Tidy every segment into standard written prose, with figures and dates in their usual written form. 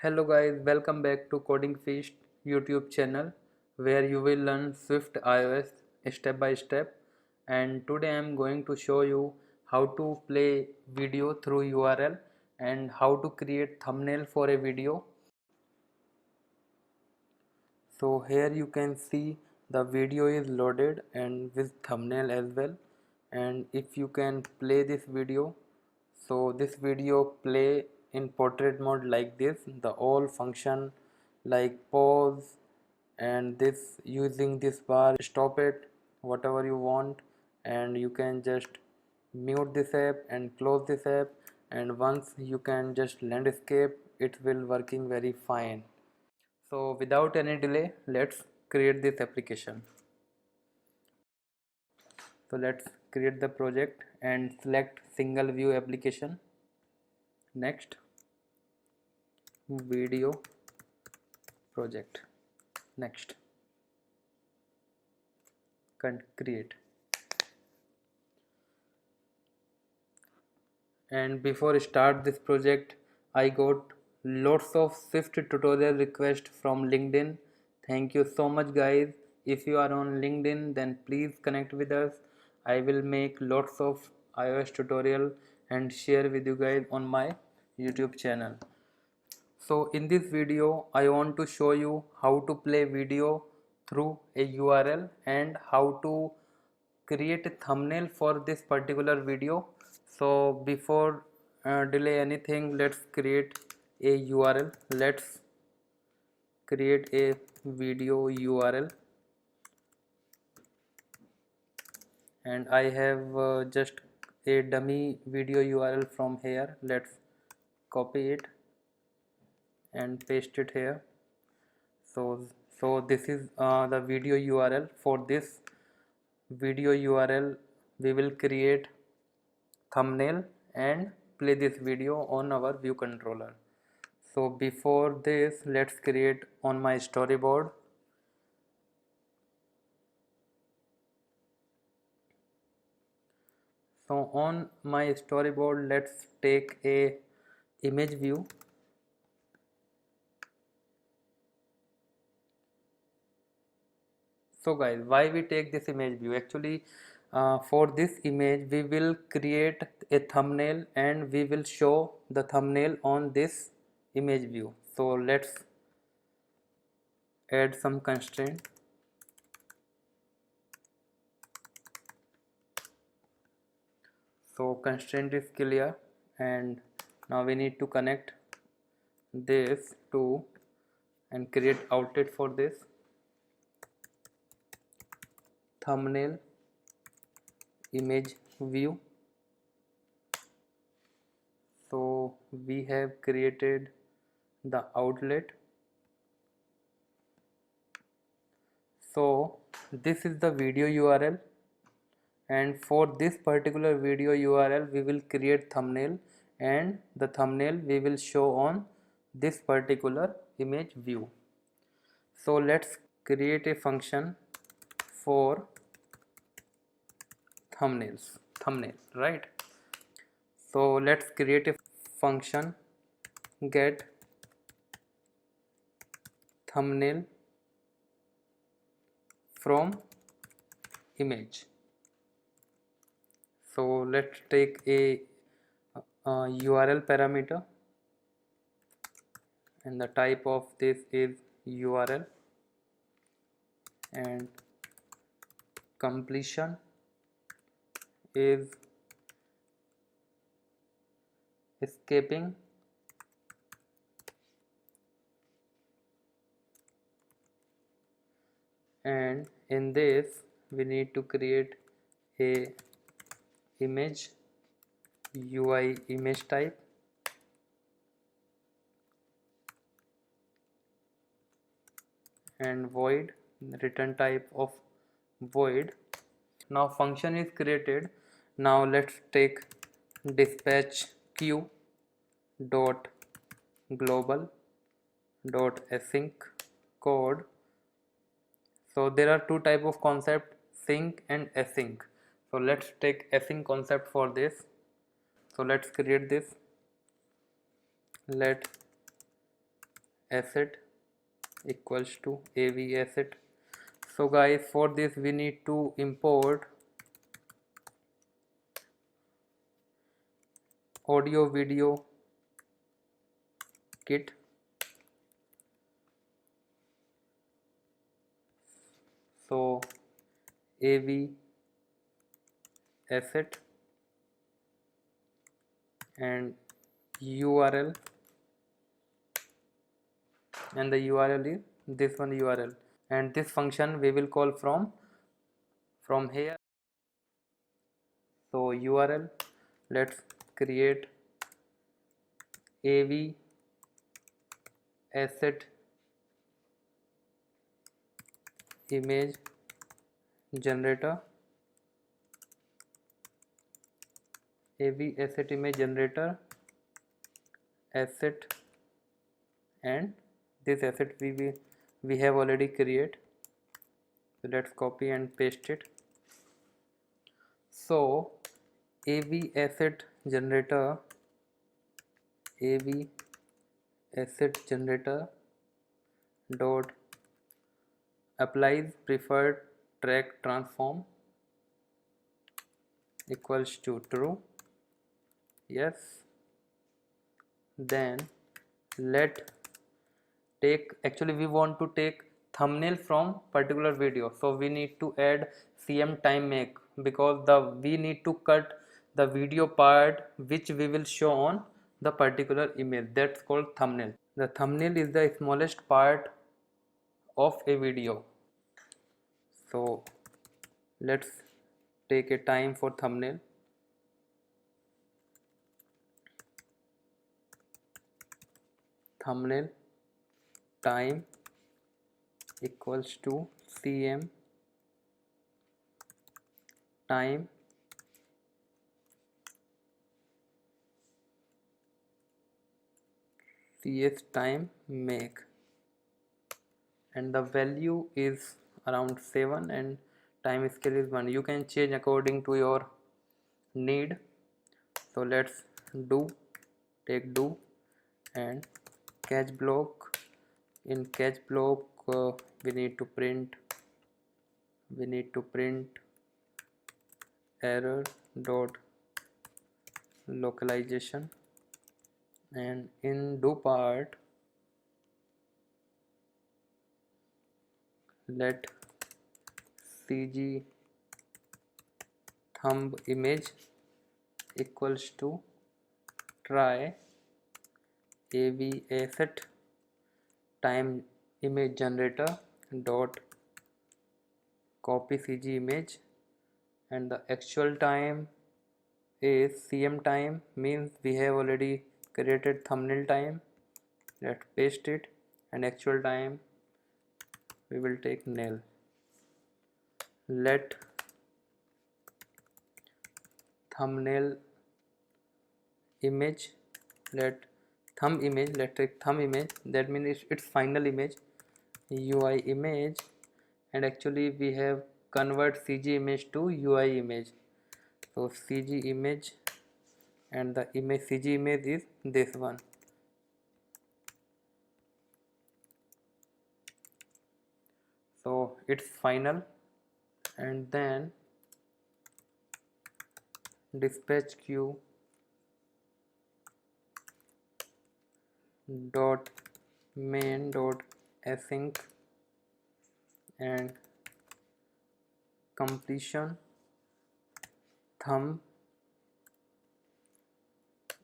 Hello guys, welcome back to Coding Feast YouTube channel where you will learn Swift iOS step by step, and today I am going to show you how to play video through URL and how to create thumbnail for a video. So here you can see the video is loaded and with thumbnail as well, and if you can play this video, so this video play in portrait mode like this, the all function like pause and this using this bar stop it whatever you want, and you can just mute this app and close this app, and once you can just landscape it will working very fine. So without any delay, let's create this application. So let's create the project and select single view application. Next, video project. Next, create. And before start this project, I got lots of Swift tutorial requests from LinkedIn. Thank you so much guys. If you are on LinkedIn, then please connect with us. I will make lots of iOS tutorial and share with you guys on my YouTube channel. So in this video I want to show you how to play video through a URL and how to create a thumbnail for this particular video. So before delay anything, let's create a URL. Let's create a video URL, and I have just a dummy video URL from here. Let's copy it and paste it here. So this is the video URL. For this video URL we will create thumbnail and play this video on our view controller. So before this, let's create on my storyboard. So on my storyboard, let's take a image view. So guys, why we take this image view? Actually, for this image we will create a thumbnail and we will show the thumbnail on this image view. So let's add some constraint. So constraint is clear, and now we need to connect this to and create outlet for this thumbnail image view. So we have created the outlet. So this is the video URL, and for this particular video URL we will create thumbnail, and the thumbnail we will show on this particular image view. So let's create a function for thumbnail, right? So let's create a function get thumbnail from image. So let's take a URL parameter, and the type of this is URL, and completion is escaping, and in this we need to create a image UI image type, and void return type of void. Now function is created. Now let's take dispatch queue dot global dot async code. So there are two type of concept, sync and async. So let's take async concept for this. So let's create this. Let asset equals to AV asset. So guys, for this we need to import audio video kit. So AV asset and URL, and the URL is this one URL, and this function we will call from here. So URL, let's create AV asset image generator, AV asset image generator asset, and this asset we have already created. So let's copy and paste it. So AV asset generator, AV asset generator dot applies preferred track transform equals to true. Yes. Then let take, actually we want to take thumbnail from particular video, so we need to add cm time make, because we need to cut the video part which we will show on the particular image, that's called thumbnail. The thumbnail is the smallest part of a video. So let's take a time for thumbnail. Thumbnail time equals to cm time cs time make, and the value is around 7 and time scale is 1. You can change according to your need. So let's do, take do and catch block. In catch block we need to print error dot localization, and in do part let cg thumb image equals to try AV asset time image generator dot copy CG image, and the actual time is cm time, means we have already created thumbnail time. Let's paste it, and actual time we will take nil. Let thumbnail image, let's take thumb image, that means its final image, UI image, and actually we have convert CG image to UI image. So CG image, and the image CG image is this one. So it's final, and then dispatch queue dot main dot async and completion thumb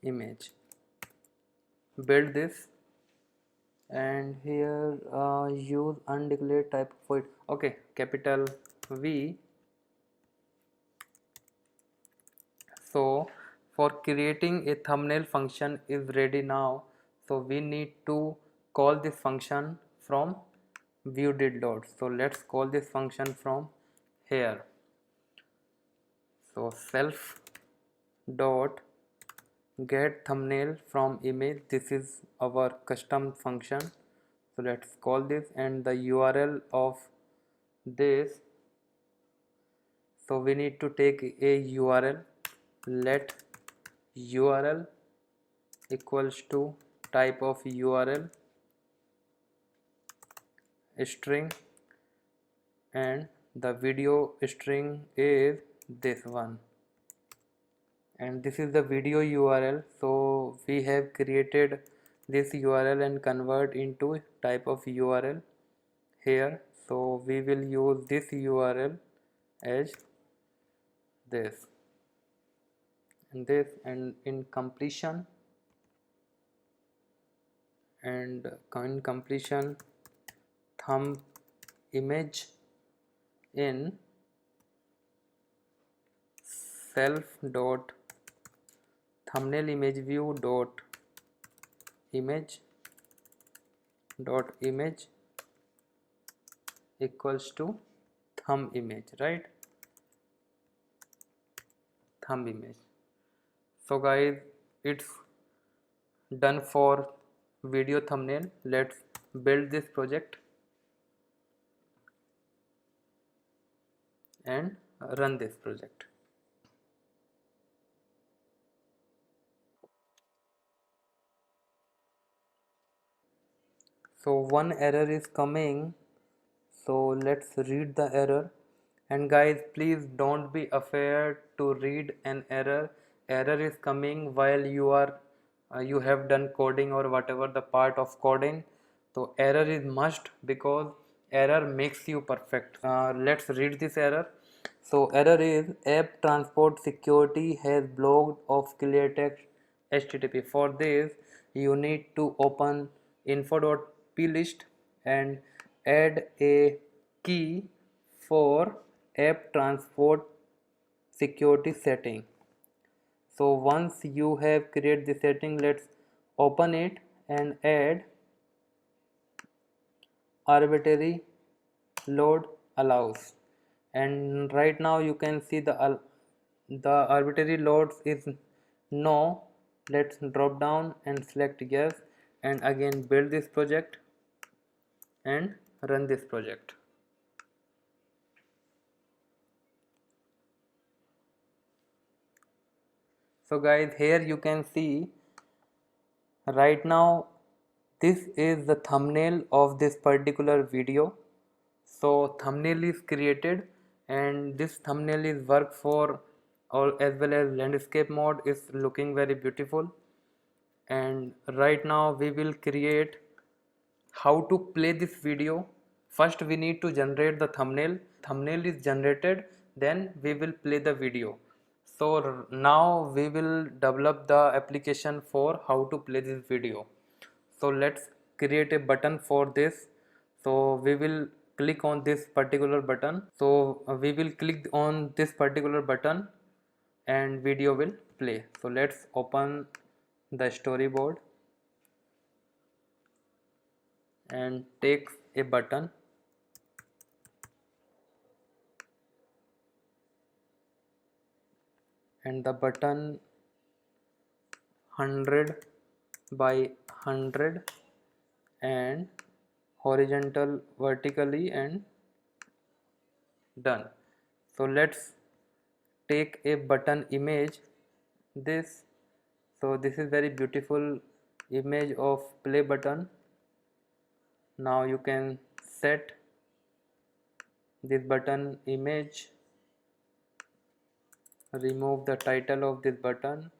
image. Build this, and here use undeclared type for it. Okay, capital V. So for creating a thumbnail function is ready now, so we need to call this function from view did load. So let's call this function from here. So self dot get thumbnail from image, this is our custom function. So let's call this, and the URL of this, so we need to take a URL. Let URL equals to type of URL string, and the video string is this one, and this is the video URL. So we have created this URL and convert into type of URL here. So we will use this URL as this and this, and in completion thumb image in self dot thumbnail image view image equals to thumb image, right? Thumb image. So guys, it's done for video thumbnail. Let's build this project and run this project. So one error is coming, so let's read the error. And guys, please don't be afraid to read an error. Error is coming while you have done coding or whatever the part of coding. So error is must, because error makes you perfect. Let's read this error. So error is app transport security has blocked of clear text HTTP. For this, you need to open info.plist and add a key for app transport security setting. So once you have created the setting, let's open it and add arbitrary load allows. And right now you can see the arbitrary loads is no. Let's drop down and select yes, and again build this project and run this project. So guys, here you can see right now this is the thumbnail of this particular video. So thumbnail is created, and this thumbnail is work for all, as well as landscape mode is looking very beautiful. And right now we will create how to play this video. First we need to generate the thumbnail is generated, then we will play the video. So now we will develop the application for how to play this video. So let's create a button for this. So we will click on this particular button. So we will click on this particular button and video will play. So let's open the storyboard and take a button, and the button 100 by 100 and horizontal vertically and done. So let's take a button image this. So this is very beautiful image of play button. Now you can set this button image, remove the title of this button,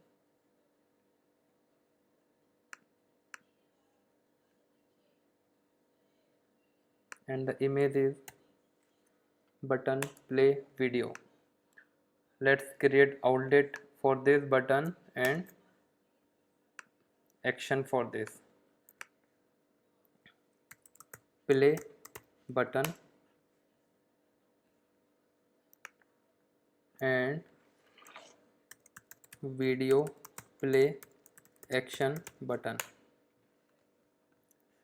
and the image is button play video. Let's create outlet for this button and action for this. Play button and video play action button.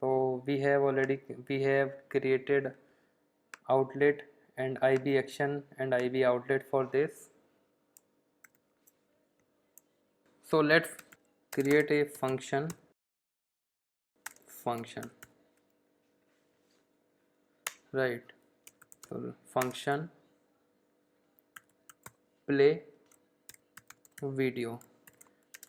So we have created outlet and IB action and IB outlet for this. So let's create a function right. So function play video.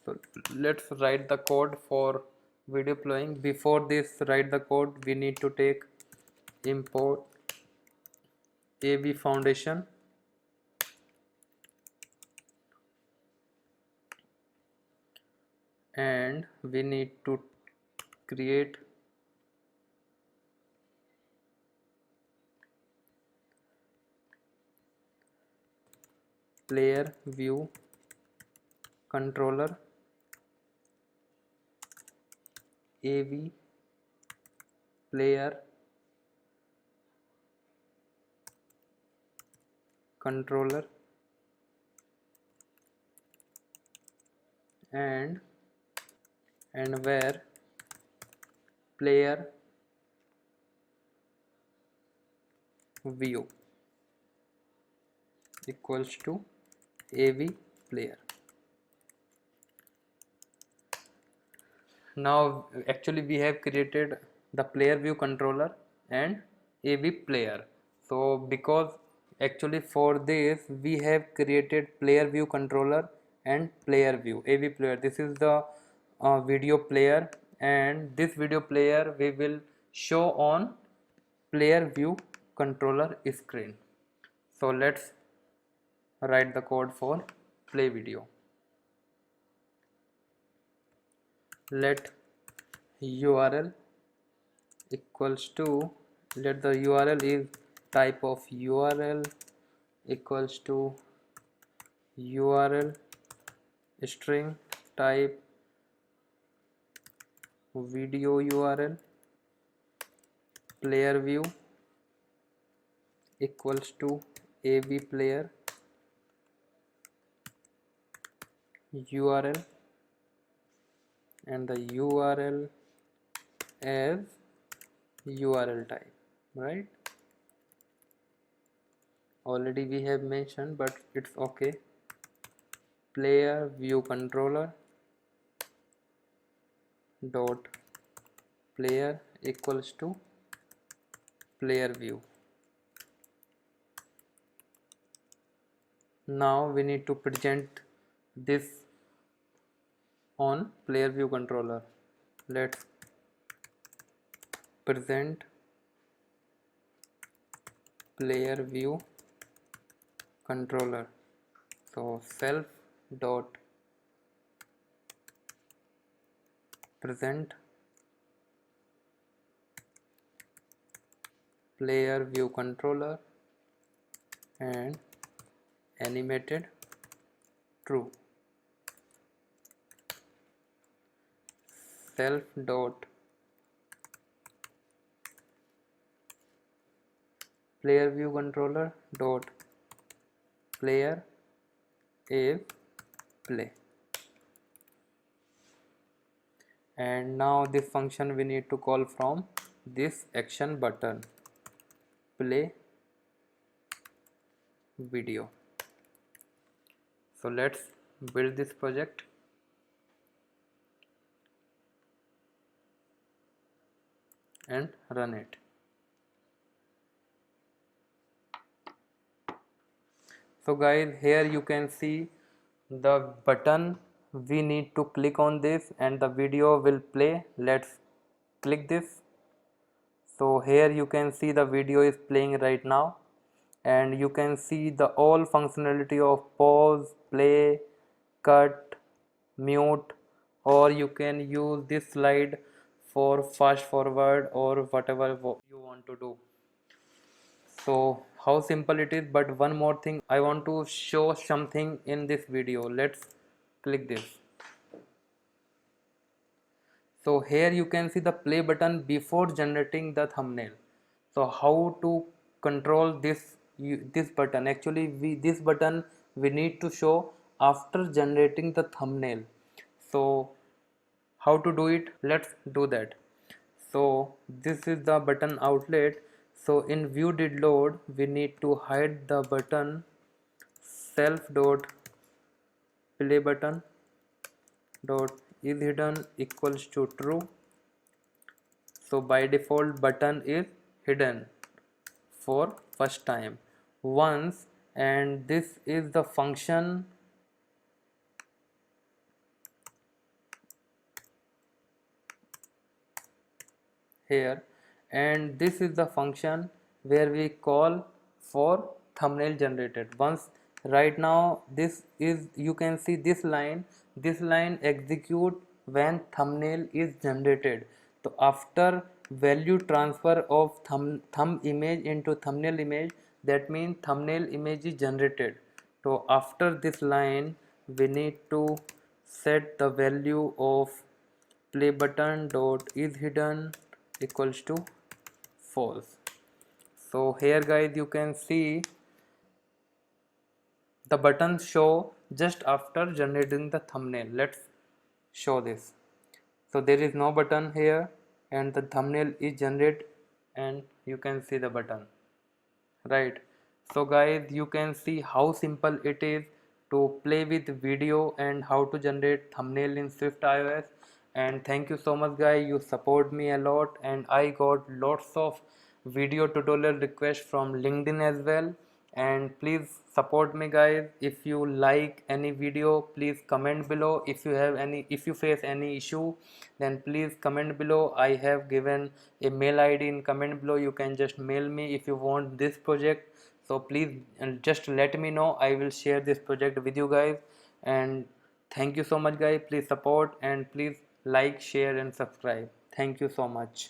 So let's write the code for video playing. Before this write the code, we need to take import AV foundation, and we need to create player view controller AV player controller, and where player view equals to AV player. Now actually we have created the player view controller and AV player. So because actually for this we have created player view controller and player view AV player. This is the video player, and this video player we will show on player view controller screen. So let's write the code for play video. Let URL equals to, let the URL is type of URL equals to URL string type video URL player view equals to AV player URL, and the URL as URL type, right? Already we have mentioned, but it's okay. Player view controller dot player equals to player view. Now we need to present this on player view controller. Let's present player view controller. So self dot present player view controller and animated true. Self dot player view controller dot player is play. And now this function we need to call from this action button, play video. So let's build this project and run it. So guys, here you can see the button. We need to click on this and the video will play. Let's click this. So here you can see the video is playing right now, and you can see the all functionality of pause, play, cut, mute, or you can use this slide for fast forward or whatever you want to do. So how simple it is. But one more thing, I want to show something in this video. Let's click this. So here you can see the play button before generating the thumbnail. So how to control this button? Actually this button we need to show after generating the thumbnail. So how to do it? Let's do that. So this is the button outlet. So in view did load we need to hide the button self dot play button dot is hidden equals to true. So by default button is hidden for first time once, and this is the function here, and this is the function where we call for thumbnail generated. Once right now this is, you can see this line execute when thumbnail is generated. So after value transfer of thumb image into thumbnail image, that means thumbnail image is generated. So after this line we need to set the value of play button dot is hidden equals to false. So here guys you can see the buttons show just after generating the thumbnail. Let's show this. So there is no button here and the thumbnail is generated and you can see the button, right? So guys, you can see how simple it is to play with video and how to generate thumbnail in Swift iOS. And thank you so much guys, you support me a lot and I got lots of video tutorial requests from LinkedIn as well. And please support me guys. If you like any video, please comment below. If you face any issue, then please comment below. I have given a mail ID in comment below. You can just mail me if you want this project. So please just let me know. I will share this project with you guys. And thank you so much guys. Please support and please like, share and subscribe. Thank you so much.